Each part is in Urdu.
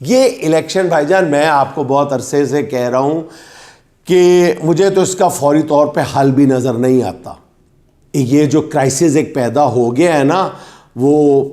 یہ الیکشن بھائی جان میں آپ کو بہت عرصے سے کہہ رہا ہوں کہ مجھے تو اس کا فوری طور پہ حل بھی نظر نہیں آتا. یہ جو کرائسس ایک پیدا ہو گیا ہے نا, وہ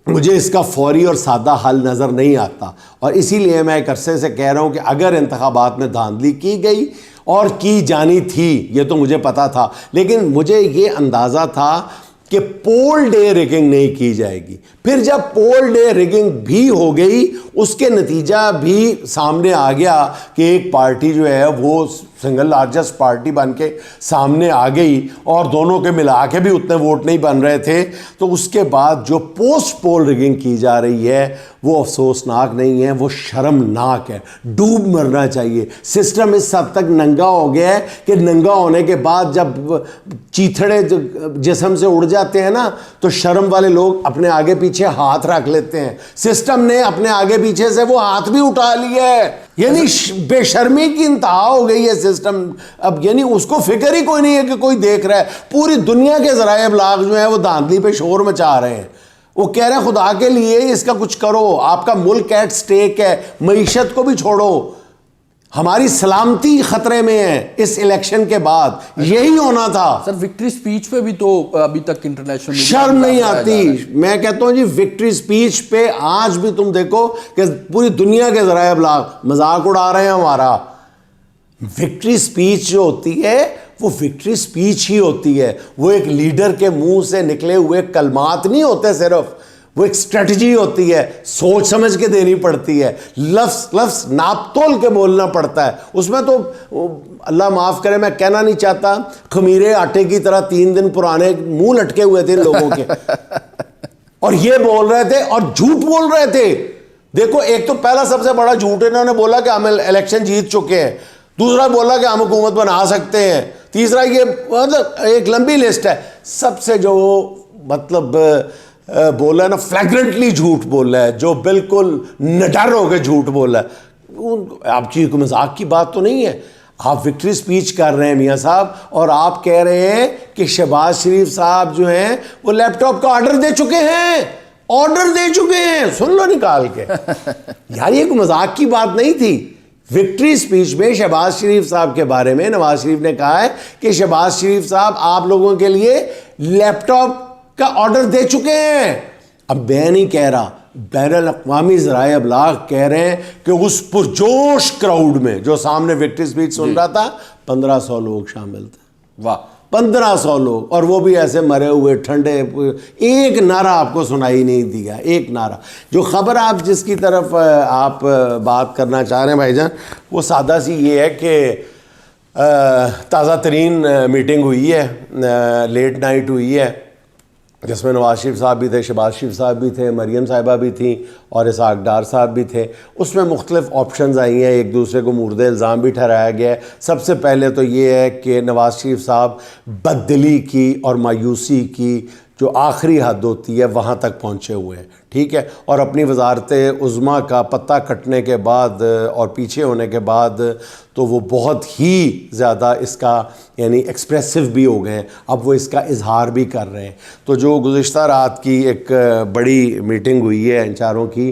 مجھے اس کا فوری اور سادہ حل نظر نہیں آتا. اور اسی لیے میں ایک عرصے سے کہہ رہا ہوں کہ اگر انتخابات میں دھاندلی کی گئی اور کی جانی تھی, یہ تو مجھے پتا تھا, لیکن مجھے یہ اندازہ تھا کہ پول ڈے ریگنگ نہیں کی جائے گی. پھر جب پول ڈے ریگنگ بھی ہو گئی, اس کے نتیجہ بھی سامنے آ گیا کہ ایک پارٹی جو ہے وہ سنگل لارجسٹ پارٹی بن کے سامنے آ گئی اور دونوں کے ملا کے بھی اتنے ووٹ نہیں بن رہے تھے. تو اس کے بعد جو پوسٹ پول ریگنگ کی جا رہی ہے وہ افسوسناک نہیں ہے, وہ شرمناک ہے. ڈوب مرنا چاہیے. سسٹم اس حد تک ننگا ہو گیا ہے کہ ننگا ہونے کے بعد جب چیتھڑے جسم سے اڑ جاتے ہیں نا تو شرم والے لوگ اپنے آگے پیچھے ہاتھ رکھ لیتے ہیں. سسٹم نے اپنے آگے پیچھے سے وہ ہاتھ بھی اٹھا لیا ہے. یعنی بے شرمی کی انتہا ہو گئی ہے سسٹم اب. یعنی اس کو فکر ہی کوئی نہیں ہے کہ کوئی دیکھ رہا ہے. پوری دنیا کے ذرائع ابلاغ جو ہیں وہ دھاندلی پہ شور مچا رہے ہیں. وہ کہہ رہے ہیں خدا کے لیے اس کا کچھ کرو, آپ کا ملک ایٹ سٹیک ہے, معیشت کو بھی چھوڑو, ہماری سلامتی خطرے میں ہے اس الیکشن کے بعد. یہی ہونا تھا. سر وکٹری سپیچ پہ بھی تو ابھی تک انٹرنیشنل شرم نہیں آتی. میں کہتا ہوں جی وکٹری سپیچ پہ آج بھی تم دیکھو کہ پوری دنیا کے ذرائع ابلاغ مذاق اڑا رہے ہیں ہمارا. وکٹری سپیچ جو ہوتی ہے وہ وکٹری سپیچ ہی ہوتی ہے. وہ ایک لیڈر کے منہ سے نکلے ہوئے کلمات نہیں ہوتے صرف, وہ ایک اسٹریٹجی ہوتی ہے, سوچ سمجھ کے دینی پڑتی ہے, لفظ ناپ تول کے بولنا پڑتا ہے. اس میں تو اللہ معاف کرے میں کہنا نہیں چاہتا, خمیرے آٹے کی طرح 3 دن پرانے منہ لٹکے ہوئے تھے ان لوگوں کے اور یہ بول رہے تھے اور جھوٹ بول رہے تھے. دیکھو ایک تو پہلا سب سے بڑا جھوٹ انہوں نے بولا کہ ہم الیکشن جیت چکے ہیں, دوسرا بولا کہ ہم حکومت بنا سکتے ہیں, تیسرا یہ مطلب ایک لمبی لسٹ ہے. سب سے جو مطلب بولا ہے نا فلیگرنٹلی جھوٹ بولا ہے, جو بالکل نڈر ہو کے جھوٹ بولا ہے. آپ چیز کو مذاق کی بات تو نہیں ہے. آپ وکٹری سپیچ کر رہے ہیں میاں صاحب اور آپ کہہ رہے ہیں کہ شہباز شریف صاحب جو ہیں وہ لیپ ٹاپ کا آرڈر دے چکے ہیں, آرڈر دے چکے ہیں. سن لو نکال کے یار, یہ کوئی مذاق کی بات نہیں تھی. وکٹری سپیچ میں شہباز شریف صاحب کے بارے میں نواز شریف نے کہا ہے کہ شہباز شریف صاحب آپ لوگوں کے لیے لیپ ٹاپ کا آرڈر دے چکے ہیں. اب میں نہیں کہہ رہا, بین الاقوامی ذرائع ابلاغ کہہ رہے ہیں کہ اس پرجوش کراؤڈ میں جو سامنے وکٹری سپیچ سن رہا تھا 1500 لوگ شامل تھے. واہ, 1500 لوگ, اور وہ بھی ایسے مرے ہوئے ٹھنڈے. ایک نعرہ آپ کو سنائی نہیں دیا, ایک نعرہ. جو خبر آپ جس کی طرف آپ بات کرنا چاہ رہے ہیں بھائی جان, وہ سادہ سی یہ ہے کہ تازہ ترین میٹنگ ہوئی ہے, لیٹ نائٹ ہوئی ہے, جس میں نواز شریف صاحب بھی تھے, شہباز شریف صاحب بھی تھے, مریم صاحبہ بھی تھیں اور اسحاق ڈار صاحب بھی تھے. اس میں مختلف آپشنز آئی ہیں, ایک دوسرے کو مورد الزام بھی ٹھہرایا گیا ہے. سب سے پہلے تو یہ ہے کہ نواز شریف صاحب بددلی کی اور مایوسی کی جو آخری حد ہوتی ہے وہاں تک پہنچے ہوئے ہیں, ٹھیک ہے. اور اپنی وزارت عظمیٰ کا پتہ کٹنے کے بعد اور پیچھے ہونے کے بعد تو وہ بہت ہی زیادہ اس کا یعنی ایکسپریسو بھی ہو گئے ہیں. اب وہ اس کا اظہار بھی کر رہے ہیں. تو جو گزشتہ رات کی ایک بڑی میٹنگ ہوئی ہے ان چاروں کی,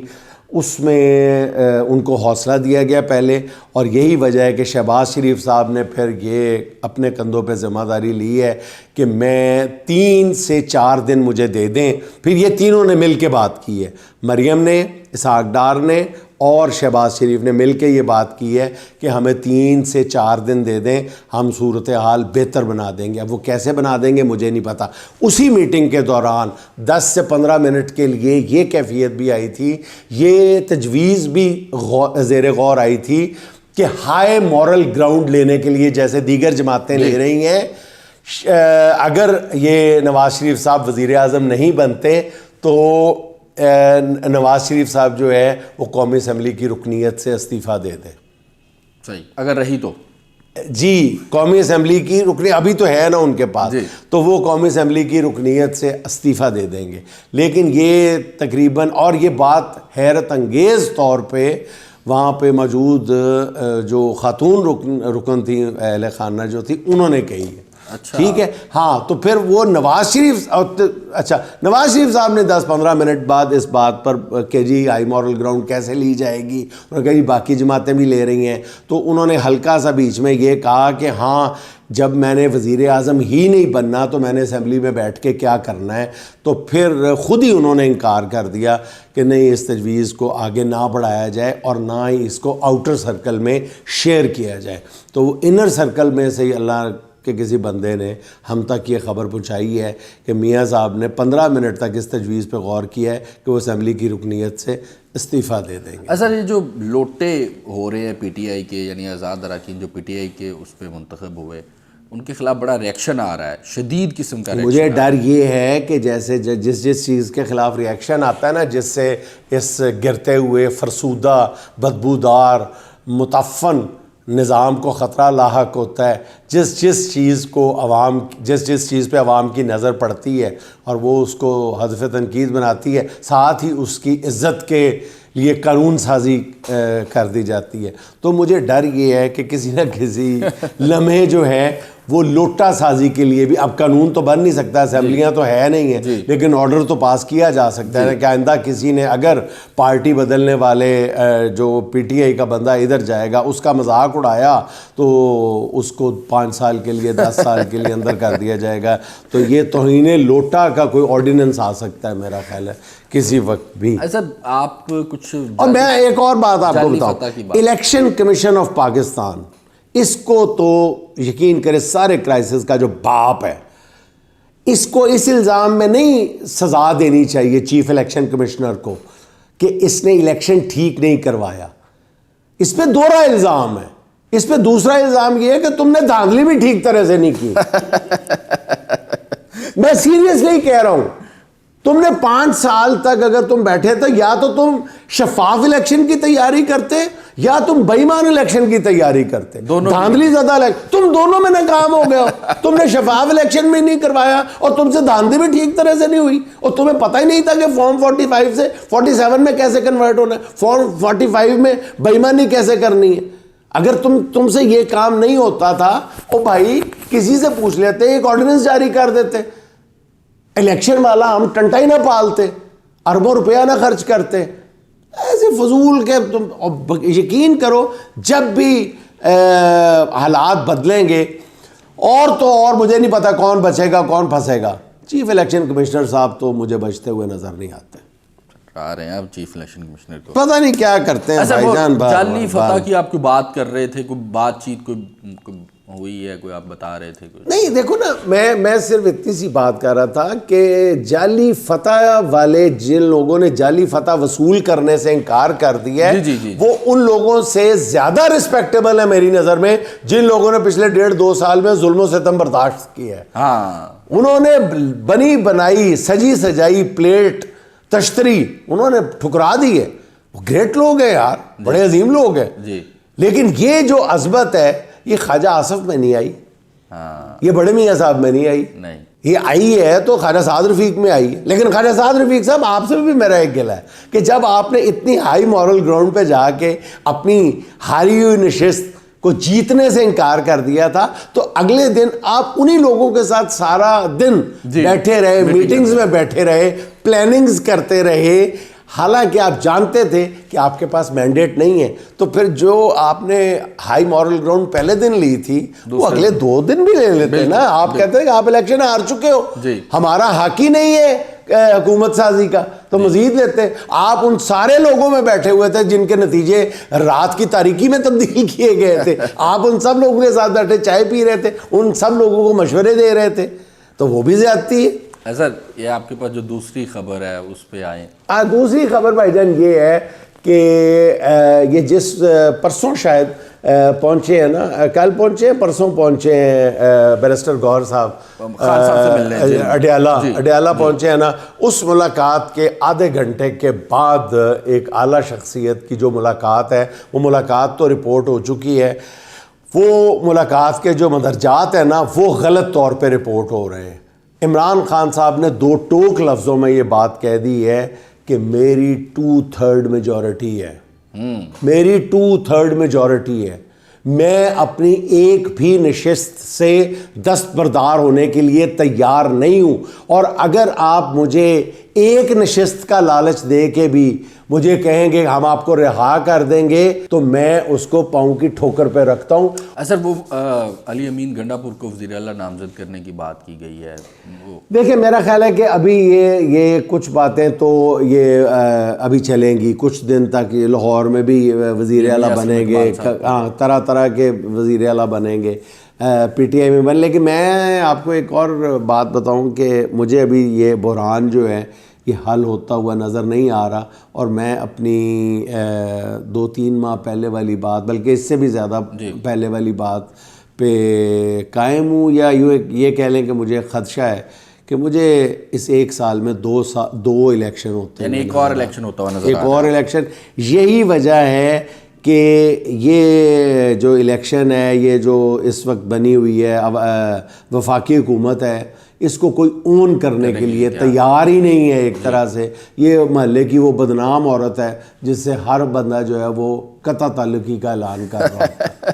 اس میں ان کو حوصلہ دیا گیا پہلے, اور یہی وجہ ہے کہ شہباز شریف صاحب نے پھر یہ اپنے کندھوں پہ ذمہ داری لی ہے کہ میں 3 سے 4 دن مجھے دے دیں. پھر یہ تینوں نے مل کے بات کی ہے, مریم نے, اسحاق ڈار نے اور شہباز شریف نے مل کے یہ بات کی ہے کہ ہمیں 3 سے 4 دن دے دیں, ہم صورتحال بہتر بنا دیں گے. اب وہ کیسے بنا دیں گے مجھے نہیں پتا. اسی میٹنگ کے دوران 10 سے 15 منٹ کے لیے یہ کیفیت بھی آئی تھی, یہ تجویز بھی زیر غور آئی تھی کہ ہائی مورل گراؤنڈ لینے کے لیے جیسے دیگر جماعتیں لے رہی ہیں, اگر یہ نواز شریف صاحب وزیر اعظم نہیں بنتے تو نواز شریف صاحب جو ہے وہ قومی اسمبلی کی رکنیت سے استعفیٰ دے دیں. صحیح, اگر رہی تو جی قومی اسمبلی کی رکنیت ابھی تو ہے نا ان کے پاس, تو وہ قومی اسمبلی کی رکنیت سے استعفیٰ دے دیں گے. لیکن یہ تقریباً, اور یہ بات حیرت انگیز طور پہ وہاں پہ موجود جو خاتون رکن تھیں اہل خانہ جو تھی انہوں نے کہی ہے. ٹھیک ہے. ہاں تو پھر وہ نواز شریف, اچھا نواز شریف صاحب نے 10-15 منٹ بعد اس بات پر کہ جی ہائی مورل گراؤنڈ کیسے لی جائے گی, انہوں نے کہا جی باقی جماعتیں بھی لے رہی ہیں, تو انہوں نے ہلکا سا بیچ میں یہ کہا کہ ہاں جب میں نے وزیر اعظم ہی نہیں بننا تو میں نے اسمبلی میں بیٹھ کے کیا کرنا ہے. تو پھر خود ہی انہوں نے انکار کر دیا کہ نہیں اس تجویز کو آگے نہ بڑھایا جائے اور نہ ہی اس کو آؤٹر سرکل میں شیئر کیا جائے. تو وہ انر سرکل میں سے ہی اللہ کہ کسی بندے نے ہم تک یہ خبر پہنچائی ہے کہ میاں صاحب نے 15 منٹ تک اس تجویز پہ غور کیا ہے کہ وہ اسمبلی کی رکنیت سے استعفیٰ دے دیں گے. اصل یہ جو لوٹے ہو رہے ہیں پی ٹی آئی کے, یعنی آزاد اراکین جو پی ٹی آئی کے اس پہ منتخب ہوئے, ان کے خلاف بڑا ریئیکشن آ رہا ہے, شدید قسم کا ریئیکشن. مجھے ڈر یہ ہے کہ جیسے جس چیز کے خلاف ریئیکشن آتا ہے نا, جس سے اس گرتے ہوئے فرسودہ بدبودار متعفن نظام کو خطرہ لاحق ہوتا ہے, جس چیز پہ عوام کی نظر پڑتی ہے اور وہ اس کو ہدف تنقید بناتی ہے, ساتھ ہی اس کی عزت کے لیے قانون سازی کر دی جاتی ہے. تو مجھے ڈر یہ ہے کہ کسی نہ کسی لمحے جو ہے وہ لوٹا سازی کے لیے بھی, اب قانون تو بن نہیں سکتا, اسمبلیاں تو ہے نہیں ہیں, لیکن آرڈر تو پاس کیا جا سکتا ہے کہ آئندہ کسی نے اگر پارٹی بدلنے والے جو پی ٹی آئی کا بندہ ادھر جائے گا اس کا مذاق اڑایا تو اس کو 5 سال کے لیے 10 سال کے لیے اندر کر دیا جائے گا. تو یہ توہین لوٹا کا کوئی آرڈیننس آ سکتا ہے میرا خیال ہے کسی وقت بھی. سر آپ کچھ, اور میں ایک اور بات آپ کو بتاؤں, الیکشن کمیشن آف پاکستان, اس کو تو یقین کرے سارے کرائسس کا جو باپ ہے, اس کو اس الزام میں نہیں سزا دینی چاہیے چیف الیکشن کمشنر کو کہ اس نے الیکشن ٹھیک نہیں کروایا. اس پہ دوہرا الزام ہے. اس پہ دوسرا الزام یہ ہے کہ تم نے دھاندلی بھی ٹھیک طرح سے نہیں کی. میں سیریسلی کہہ رہا ہوں, تم نے 5 سال تک اگر تم بیٹھے تھے, یا تو تم شفاف الیکشن کی تیاری کرتے یا تم بے ایمان الیکشن کی تیاری کرتے. دھاندلی زدہ تم دونوں میں ناکام ہو گئے ہو. تم نے شفاف الیکشن بھی نہیں کروایا اور تم سے دھاندلی بھی ٹھیک طرح سے نہیں ہوئی, اور تمہیں پتہ ہی نہیں تھا کہ فارم 45 سے 47 میں کیسے کنورٹ ہونا ہے, فارم 45 میں بے ایمانی کیسے کرنی ہے. اگر تم سے یہ کام نہیں ہوتا تھا, او بھائی کسی سے پوچھ لیتے, ایک آرڈیننس جاری کر دیتے, الیکشن والا ہم ٹنٹا ہی نہ پالتے, اربوں روپیہ نہ خرچ کرتے. ایسے فضول کے تم یقین کرو جب بھی حالات بدلیں گے اور تو اور مجھے نہیں پتا کون بچے گا کون پھنسے گا. چیف الیکشن کمشنر صاحب تو مجھے بچتے ہوئے نظر نہیں آتے. آ رہے ہیں آپ چیف الیکشن کمشنر کو, پتہ نہیں کیا کرتے ہیں بھائی جان. جعلی فتح کی آپ کوئی بات کر رہے تھے, کوئی بات چیت کوئی ہوئی ہے, کوئی آپ بتا رہے تھے کوئی؟ نہیں دیکھو نا, میں صرف اتنی سی بات کر رہا تھا کہ جعلی فتح والے جن لوگوں نے جعلی فتح وصول کرنے سے انکار کر دیا ہے, وہ ان لوگوں سے زیادہ رسپیکٹیبل ہے میری نظر میں جن لوگوں نے پچھلے 1.5-2 سال میں ظلم و ستم برداشت کیا ہے. ہاں, انہوں نے بنی بنائی سجی سجائی پلیٹ تشتری انہوں نے ٹھکرا دی ہے. وہ گریٹ لوگ ہیں یار, بڑے عظیم لوگ ہیں, لیکن یہ جو عظمت ہے یہ خواجہ آصف میں نہیں آئی, یہ بڑے میاں صاحب میں نہیں آئی. یہ آئی ہے تو خواجہ سعد رفیق میں آئی ہے. لیکن خواجہ سعد رفیق صاحب آپ سے بھی میرا ایک گلہ ہے کہ جب آپ نے اتنی ہائی مورل گراؤنڈ پہ جا کے اپنی ہاری ہوئی نشست کو جیتنے سے انکار کر دیا تھا, تو اگلے دن آپ انہی لوگوں کے ساتھ سارا دن بیٹھے رہے, میٹنگز میں بیٹھے رہے, پلاننگز کرتے رہے, حالانکہ آپ جانتے تھے کہ آپ کے پاس مینڈیٹ نہیں ہے. تو پھر جو آپ نے ہائی مورل گراؤنڈ پہلے دن لی تھی وہ اگلے 2 دن بھی لے لیتے نا. آپ کہتے ہیں کہ آپ الیکشن ہار چکے ہو, ہمارا حق ہی نہیں ہے حکومت سازی کا, تو مزید لیتے. آپ ان سارے لوگوں میں بیٹھے ہوئے تھے جن کے نتیجے رات کی تاریکی میں تبدیل کیے گئے تھے. آپ ان سب لوگوں کے ساتھ بیٹھے چائے پی رہے تھے, ان سب لوگوں کو مشورے دے رہے تھے, تو وہ بھی زیادتی ہے. سر یہ آپ کے پاس جو دوسری خبر ہے اس پہ آئیں. دوسری خبر بھائی جان یہ ہے کہ یہ جس پرسوں شاید پہنچے ہیں نا, کل پہنچے ہیں پرسوں پہنچے ہیں بیرسٹر گوہر صاحب اڈیالہ پہنچے ہیں نا, اس ملاقات کے آدھے گھنٹے کے بعد ایک اعلیٰ شخصیت کی جو ملاقات ہے وہ ملاقات تو رپورٹ ہو چکی ہے. وہ ملاقات کے جو مدرجات ہیں نا وہ غلط طور پہ رپورٹ ہو رہے ہیں. عمران خان صاحب نے 2 ٹوک لفظوں میں یہ بات کہہ دی ہے کہ میری 2/3 میجورٹی ہے, میری 2/3 میجورٹی ہے. میں اپنی ایک بھی نشست سے دستبردار ہونے کے لیے تیار نہیں ہوں، اور اگر آپ مجھے ایک نشست کا لالچ دے کے بھی مجھے کہیں گے ہم آپ کو رہا کر دیں گے تو میں اس کو پاؤں کی ٹھوکر پہ رکھتا ہوں۔ سر وہ علی امین گنڈا پور کو وزیر اعلیٰ نامزد کرنے کی بات کی گئی ہے، دیکھیں میرا خیال ہے کہ ابھی یہ کچھ باتیں تو یہ ابھی چلیں گی کچھ دن تک، یہ لاہور میں بھی وزیر اعلیٰ بنیں گے، ہاں طرح طرح کے وزیر اعلیٰ بنیں گے، پی ٹی آئی میں بن، لیکن میں آپ کو ایک اور بات بتاؤں کہ مجھے ابھی یہ بحران جو ہے یہ حل ہوتا ہوا نظر نہیں آ رہا، اور میں اپنی 2-3 ماہ پہلے والی بات، بلکہ اس سے بھی زیادہ پہلے والی بات پہ قائم ہوں، یا یہ کہہ لیں کہ مجھے خدشہ ہے کہ مجھے اس 1 سال میں 2 الیکشن ہوتے ہیں، یعنی ایک اور الیکشن ہوتا ہوا نظر آ رہا ہے، ایک اور الیکشن۔ یہی وجہ ہے کہ یہ جو الیکشن ہے، یہ جو اس وقت بنی ہوئی ہے وفاقی حکومت ہے، اس کو کوئی اون کرنے کے لیے تیار ہی نہیں ہے ایک طرح سے۔ یہ محلے کی وہ بدنام عورت ہے جس سے ہر بندہ جو ہے وہ قطع تعلقی کا اعلان کر رہا ہے۔